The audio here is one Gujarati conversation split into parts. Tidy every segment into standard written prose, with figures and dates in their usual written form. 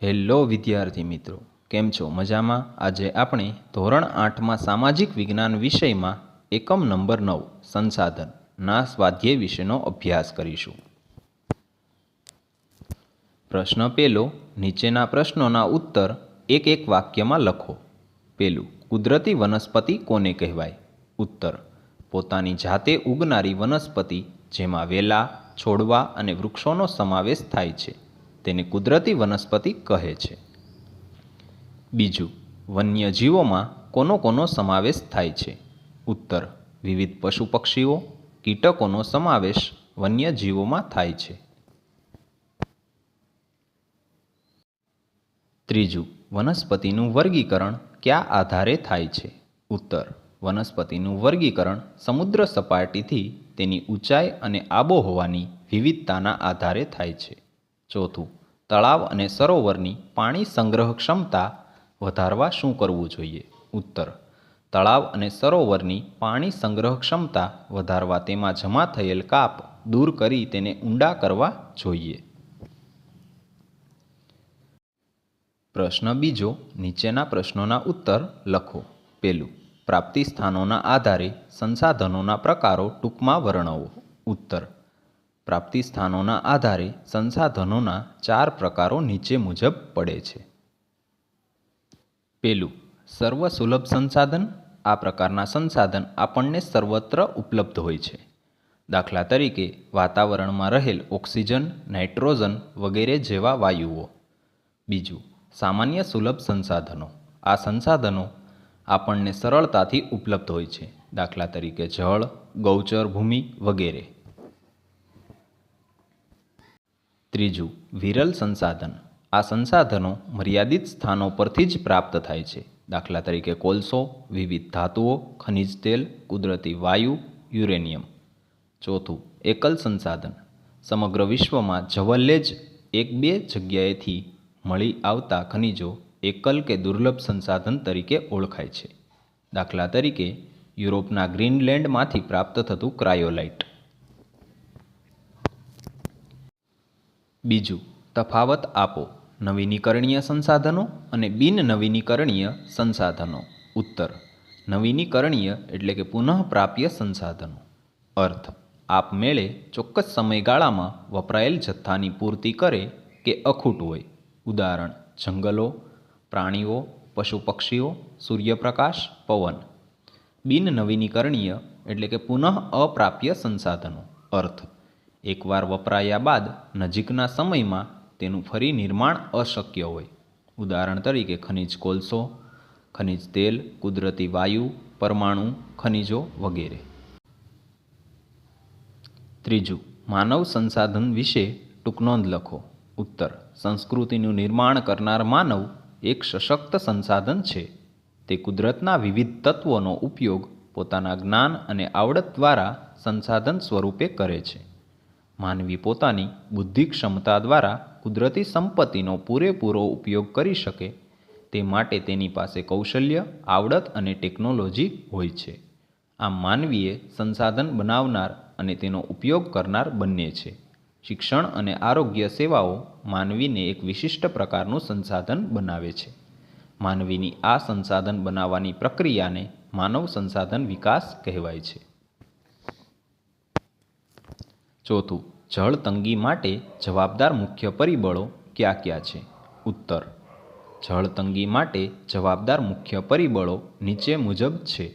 હેલો વિદ્યાર્થી મિત્રો, કેમ છો? મજામાં? આજે આપણે ધોરણ 8માં સામાજિક વિજ્ઞાન વિષયમાં એકમ નંબર 9 સંસાધનના સ્વાધ્યાય વિશેનો અભ્યાસ કરીશું. પ્રશ્ન પહેલો, નીચેના પ્રશ્નોના ઉત્તર એક એક વાક્યમાં લખો. પહેલું, કુદરતી વનસ્પતિ કોને કહેવાય? ઉત્તર, પોતાની જાતે ઉગનારી વનસ્પતિ જેમાં વેલા, છોડવા અને વૃક્ષોનો સમાવેશ થાય છે તેને કુદરતી વનસ્પતિ કહે છે. બીજું, વન્યજીવોમાં કોનો સમાવેશ થાય છે? ઉત્તર, વિવિધ પશુ પક્ષીઓ, કીટકોનો સમાવેશ વન્યજીવોમાં થાય છે. ત્રીજું, વનસ્પતિનું વર્ગીકરણ કયા આધારે થાય છે? ઉત્તર, વનસ્પતિનું વર્ગીકરણ સમુદ્ર સપાટીથી તેની ઊંચાઈ અને આબોહવાની વિવિધતાના આધારે થાય છે. ચોથું, તળાવ અને સરોવરની પાણી સંગ્રહ ક્ષમતા વધારવા શું કરવું જોઈએ? ઉત્તર, તળાવ અને સરોવરની પાણી સંગ્રહ ક્ષમતા વધારવા તેમાં જમા થયેલ કાપ દૂર કરી તેને ઊંડા કરવા જોઈએ. પ્રશ્ન બીજો, નીચેના પ્રશ્નોના ઉત્તર લખો. પહેલું, પ્રાપ્તિ સ્થાનોના આધારે સંસાધનોના પ્રકારો ટૂંકમાં વર્ણવો. ઉત્તર, પ્રાપ્તિ સ્થાનોના આધારે સંસાધનોના 4 પ્રકારો નીચે મુજબ પડે છે. પહેલું, સર્વસુલભ સંસાધન. આ પ્રકારના સંસાધન આપણને સર્વત્ર ઉપલબ્ધ હોય છે. દાખલા તરીકે વાતાવરણમાં રહેલ ઓક્સિજન, નાઇટ્રોજન વગેરે જેવા વાયુઓ. બીજું, સામાન્ય સુલભ સંસાધનો. આ સંસાધનો આપણને સરળતાથી ઉપલબ્ધ હોય છે. દાખલા તરીકે જળ, ગૌચર ભૂમિ વગેરે. ત્રીજું, વિરલ સંસાધન. આ સંસાધનો મર્યાદિત સ્થાનો પરથી જ પ્રાપ્ત થાય છે. દાખલા તરીકે કોલસો, વિવિધ ધાતુઓ, ખનિજ તેલ, કુદરતી વાયુ, યુરેનિયમ. ચોથું, એકલ સંસાધન. સમગ્ર વિશ્વમાં જવલ્લે જ 1-2 જગ્યાએથી મળી આવતા ખનિજો એકલ કે દુર્લભ સંસાધન તરીકે ઓળખાય છે. દાખલા તરીકે યુરોપના ગ્રીનલેન્ડમાંથી પ્રાપ્ત થતું ક્રાયોલાઇટ. બીજું, તફાવત આપો. નવીનીકરણીય સંસાધનો અને બિન નવીનીકરણીય સંસાધનો. ઉત્તર, નવીનીકરણીય એટલે કે પુનઃપ્રાપ્ય સંસાધનો. અર્થ, આપમેળે ચોક્કસ સમયગાળામાં વપરાયેલ જથ્થાની પૂર્તિ કરે કે અખૂટ હોય. ઉદાહરણ, જંગલો, પ્રાણીઓ, પશુ પક્ષીઓ, સૂર્યપ્રકાશ, પવન. બિન નવીનીકરણીય એટલે કે પુનઃ અપ્રાપ્ય સંસાધનો. અર્થ, એકવાર વપરાયા બાદ નજીકના સમયમાં તેનું ફરી નિર્માણ અશક્ય હોય. ઉદાહરણ તરીકે ખનિજ કોલસો, ખનિજ તેલ, કુદરતી વાયુ, પરમાણુ ખનિજો વગેરે. ત્રીજું, માનવ સંસાધન વિશે ટૂંક નોંધ લખો. ઉત્તર, સંસ્કૃતિનું નિર્માણ કરનાર માનવ એક સશક્ત સંસાધન છે. તે કુદરતના વિવિધ તત્વોનો ઉપયોગ પોતાના જ્ઞાન અને આવડત દ્વારા સંસાધન સ્વરૂપે કરે છે. માનવી પોતાની બુદ્ધિ ક્ષમતા દ્વારા કુદરતી સંપત્તિનો પૂરેપૂરો ઉપયોગ કરી શકે તે માટે તેની પાસે કૌશલ્ય, આવડત અને ટેકનોલોજી હોય છે. આમ માનવીએ સંસાધન બનાવનાર અને તેનો ઉપયોગ કરનાર બંને છે. શિક્ષણ અને આરોગ્ય સેવાઓ માનવીને એક વિશિષ્ટ પ્રકારનું સંસાધન બનાવે છે. માનવીની આ સંસાધન બનાવવાની પ્રક્રિયાને માનવ સંસાધન વિકાસ કહેવાય છે. ચોથું, જળ તંગી માટે જવાબદાર મુખ્ય પરિબળો કયા કયા છે? ઉત્તર, જળ તંગી માટે જવાબદાર મુખ્ય પરિબળો નીચે મુજબ છે.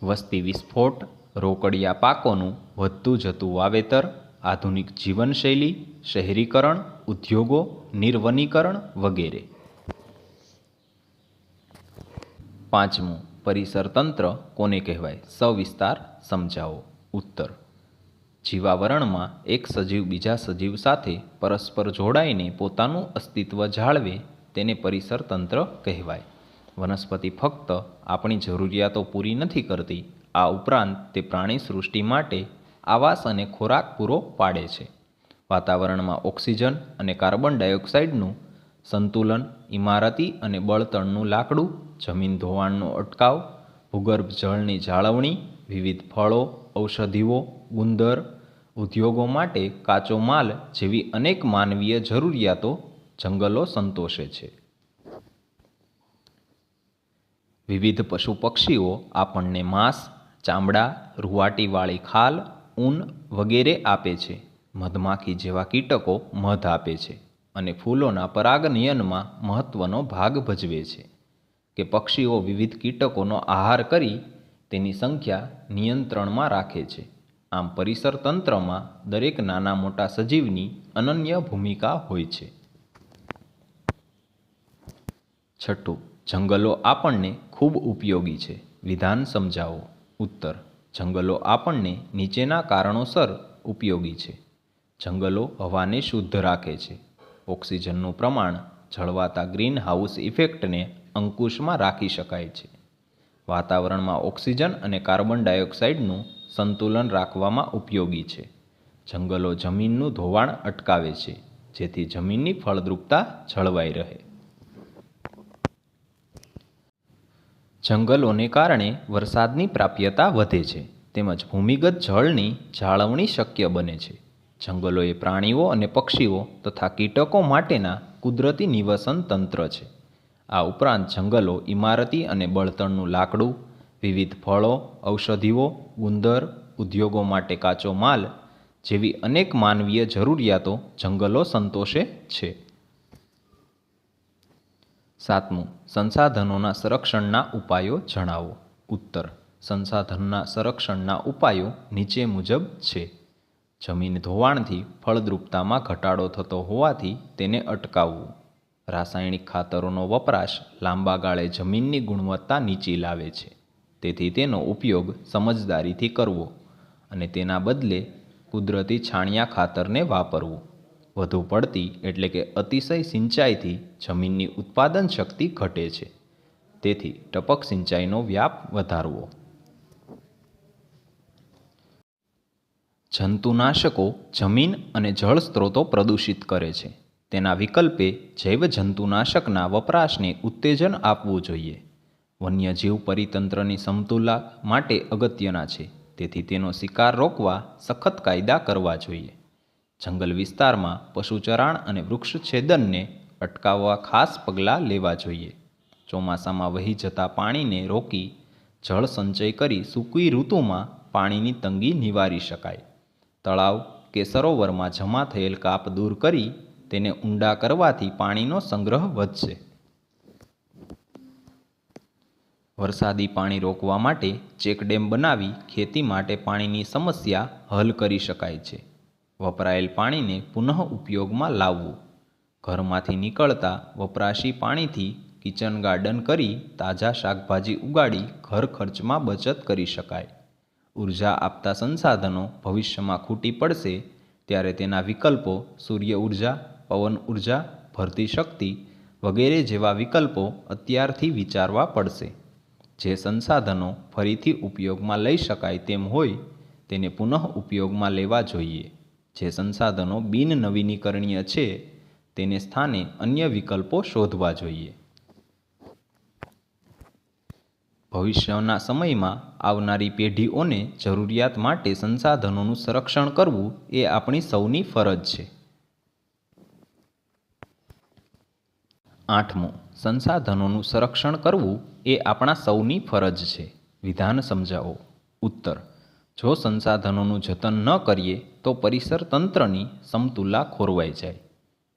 વસ્તી વિસ્ફોટ, રોકડિયા પાકોનું વધતું જતું વાવેતર, આધુનિક જીવનશૈલી, શહેરીકરણ, ઉદ્યોગો, નિર્વનીકરણ વગેરે. પાંચમું, પરિસર તંત્ર કોને કહેવાય? સવિસ્તાર સમજાવો. ઉત્તર, જીવાવરણમાં એક સજીવ બીજા સજીવ સાથે પરસ્પર જોડાઈને પોતાનું અસ્તિત્વ જાળવે તેને પરિસર તંત્ર કહેવાય. વનસ્પતિ ફક્ત આપણી જરૂરિયાતો પૂરી નથી કરતી, આ ઉપરાંત તે પ્રાણી સૃષ્ટિ માટે આવાસ અને ખોરાક પૂરો પાડે છે. વાતાવરણમાં ઓક્સિજન અને કાર્બન ડાયોક્સાઇડનું સંતુલન, ઇમારતી અને બળતણનું લાકડું, જમીન ધોવાણનો અટકાવ, ભૂગર્ભ જળની જાળવણી, વિવિધ ફળો, ઔષધિઓ, ગુંદર, ઉદ્યોગો માટે કાચો માલ જેવી અનેક માનવીય જરૂરિયાતો જંગલો સંતોષે છે. વિવિધ પશુ પક્ષીઓ આપણને માંસ, ચામડા, રૂંવાટીવાળી ખાલ, ઊન વગેરે આપે છે. મધમાખી જેવા કીટકો મધ આપે છે અને ફૂલોના પરાગનયનમાં મહત્વનો ભાગ ભજવે છે. કે પક્ષીઓ વિવિધ કીટકોનો આહાર કરી તેની સંખ્યા નિયંત્રણમાં રાખે છે. આમ પરિસર તંત્રમાં દરેક નાના મોટા સજીવની અનન્ય ભૂમિકા હોય છે. છઠ્ઠું, જંગલો આપણને ખૂબ ઉપયોગી છે. વિધાન સમજાવો. ઉત્તર, જંગલો આપણને નીચેના કારણોસર ઉપયોગી છે. જંગલો હવાને શુદ્ધ રાખે છે. ઓક્સિજનનું પ્રમાણ જળવાતા ગ્રીન હાઉસ ઇફેક્ટને અંકુશમાં રાખી શકાય છે. વાતાવરણમાં ઓક્સિજન અને કાર્બન ડાયોક્સાઇડનું સંતુલન રાખવામાં ઉપયોગી છે. જંગલો જમીનનું ધોવાણ અટકાવે છે, જેથી જમીનની ફળદ્રુપતા જળવાઈ રહે. જંગલોને કારણે વરસાદની પ્રાપ્યતા વધે છે, તેમજ ભૂમિગત જળની જાળવણી શક્ય બને છે. જંગલો એ પ્રાણીઓ અને પક્ષીઓ તથા કીટકો માટેના કુદરતી નિવસન તંત્ર છે. આ ઉપરાંત જંગલો ઇમારતી અને બળતણનું લાકડું, વિવિધ ફળો, ઔષધિઓ, ગુંદર, ઉદ્યોગો માટે કાચો માલ જેવી અનેક માનવીય જરૂરિયાતો જંગલો સંતોષે છે. સાતમું, સંસાધનોના સંરક્ષણના ઉપાયો જણાવો. ઉત્તર, સંસાધનના સંરક્ષણના ઉપાયો નીચે મુજબ છે. જમીન ધોવાણથી ફળદ્રુપતામાં ઘટાડો થતો હોવાથી તેને અટકાવવું. રાસાયણિક ખાતરોનો વપરાશ લાંબા ગાળે જમીનની ગુણવત્તા નીચી લાવે છે, તેથી તેનો ઉપયોગ સમજદારીથી કરવો અને તેના બદલે કુદરતી છાણિયા ખાતરને વાપરવું. વધુ પડતી એટલે કે અતિશય સિંચાઈથી જમીનની ઉત્પાદન શક્તિ ઘટે છે, તેથી ટપક સિંચાઈનો વ્યાપ વધારવો. જંતુનાશકો જમીન અને જળ સ્ત્રોતો પ્રદૂષિત કરે છે. તેના વિકલ્પે જૈવ જંતુનાશકના વપરાશને ઉત્તેજન આપવું જોઈએ. વન્યજીવ પરિતંત્રની સમતુલા માટે અગત્યના છે, તેથી તેનો શિકાર રોકવા સખત કાયદા કરવા જોઈએ. જંગલ વિસ્તારમાં પશુચરાણ અને વૃક્ષછેદનને અટકાવવા ખાસ પગલાં લેવા જોઈએ. ચોમાસામાં વહી જતા પાણીને રોકી જળ સંચય કરી સૂકી ઋતુમાં પાણીની તંગી નિવારી શકાય. તળાવ કે સરોવરમાં જમા થયેલ કાપ દૂર કરી તેને ઊંડા કરવાથી પાણીનો સંગ્રહ વધશે. વરસાદી પાણી રોકવા માટે ચેકડેમ બનાવી ખેતી માટે પાણીની સમસ્યા હલ કરી શકાય છે. વપરાયેલ પાણીને પુનઃ ઉપયોગમાં લાવવું. ઘરમાંથી નીકળતા વપરાશી પાણીથી કિચન ગાર્ડન કરી તાજા શાકભાજી ઉગાડી ઘર ખર્ચમાં બચત કરી શકાય. ઉર્જા આપતા સંસાધનો ભવિષ્યમાં ખૂટી પડશે ત્યારે તેના વિકલ્પો સૂર્ય ઉર્જા, પવન ઉર્જા, ભરતી શક્તિ વગેરે જેવા વિકલ્પો અત્યારથી વિચારવા પડશે. જે સંસાધનો ફરીથી ઉપયોગમાં લઈ શકાય તેમ હોય તેને પુનઃ ઉપયોગમાં લેવા જોઈએ. જે સંસાધનો બિનનવીનીકરણીય છે તેને સ્થાને અન્ય વિકલ્પો શોધવા જોઈએ. ભવિષ્યના સમયમાં આવનારી પેઢીઓને જરૂરિયાત માટે સંસાધનોનું સંરક્ષણ કરવું એ આપણી સૌની ફરજ છે. આઠમું, સંસાધનોનું સંરક્ષણ કરવું એ આપણા સૌની ફરજ છે. વિધાન સમજાવો. ઉત્તર, જો સંસાધનોનું જતન ન કરીએ તો પરિસર તંત્રની સમતુલા ખોરવાઈ જાય.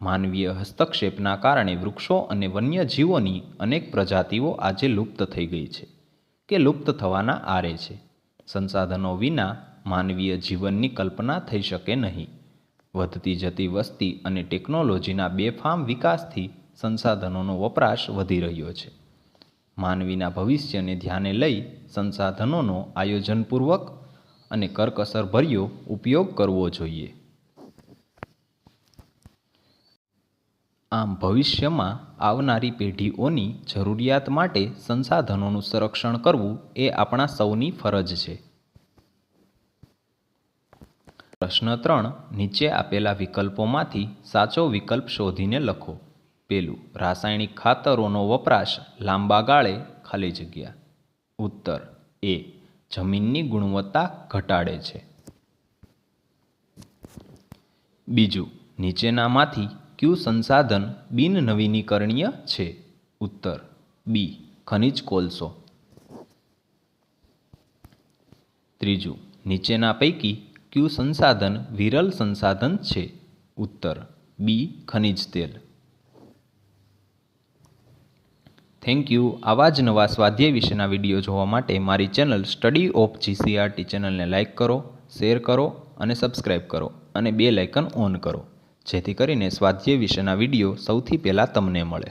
માનવીય હસ્તક્ષેપના કારણે વૃક્ષો અને વન્યજીવોની અનેક પ્રજાતિઓ આજે લુપ્ત થઈ ગઈ છે કે લુપ્ત થવાના આરે છે. સંસાધનો વિના માનવીય જીવનની કલ્પના થઈ શકે નહીં. વધતી જતી વસ્તી અને ટેકનોલોજીના બેફામ વિકાસથી સંસાધનોનો વપરાશ વધી રહ્યો છે. માનવીના ભવિષ્યને ધ્યાને લઈ સંસાધનોનો આયોજનપૂર્વક અને કરકસરભર્યો ઉપયોગ કરવો જોઈએ. આમ ભવિષ્યમાં આવનારી પેઢીઓની જરૂરિયાત માટે સંસાધનોનું સંરક્ષણ કરવું એ આપણા સૌની ફરજ છે. પ્રશ્ન 3, નીચે આપેલા વિકલ્પોમાંથી સાચો વિકલ્પ શોધીને લખો. પેલું, રાસાયણિક ખાતરોનો વપરાશ લાંબા ગાળે ખાલી જગ્યા. ઉત્તર એ, જમીનની ગુણવત્તા ઘટાડે છે. બીજું, નીચેનામાંથી કયું સંસાધન બિન નવીનીકરણીય છે? ઉત્તર બી ખનિજ કોલસો. ત્રીજું, નીચેના પૈકી કયું સંસાધન વિરલ સંસાધન છે? ઉત્તર બી ખનિજ તેલ. Thank you. આવા જ નવા સ્વાધ્યાય વિશેના વિડીયો જોવા માટે મારી ચેનલ સ્ટડી ઓફ જીસીઆરટી ચેનલને લાઇક કરો, શેર કરો અને સબસ્ક્રાઈબ કરો અને બેલ આઇકન ઓન કરો, જેથી કરીને સ્વાધ્યાય વિશેના વિડીયો સૌથી પહેલાં તમને મળે.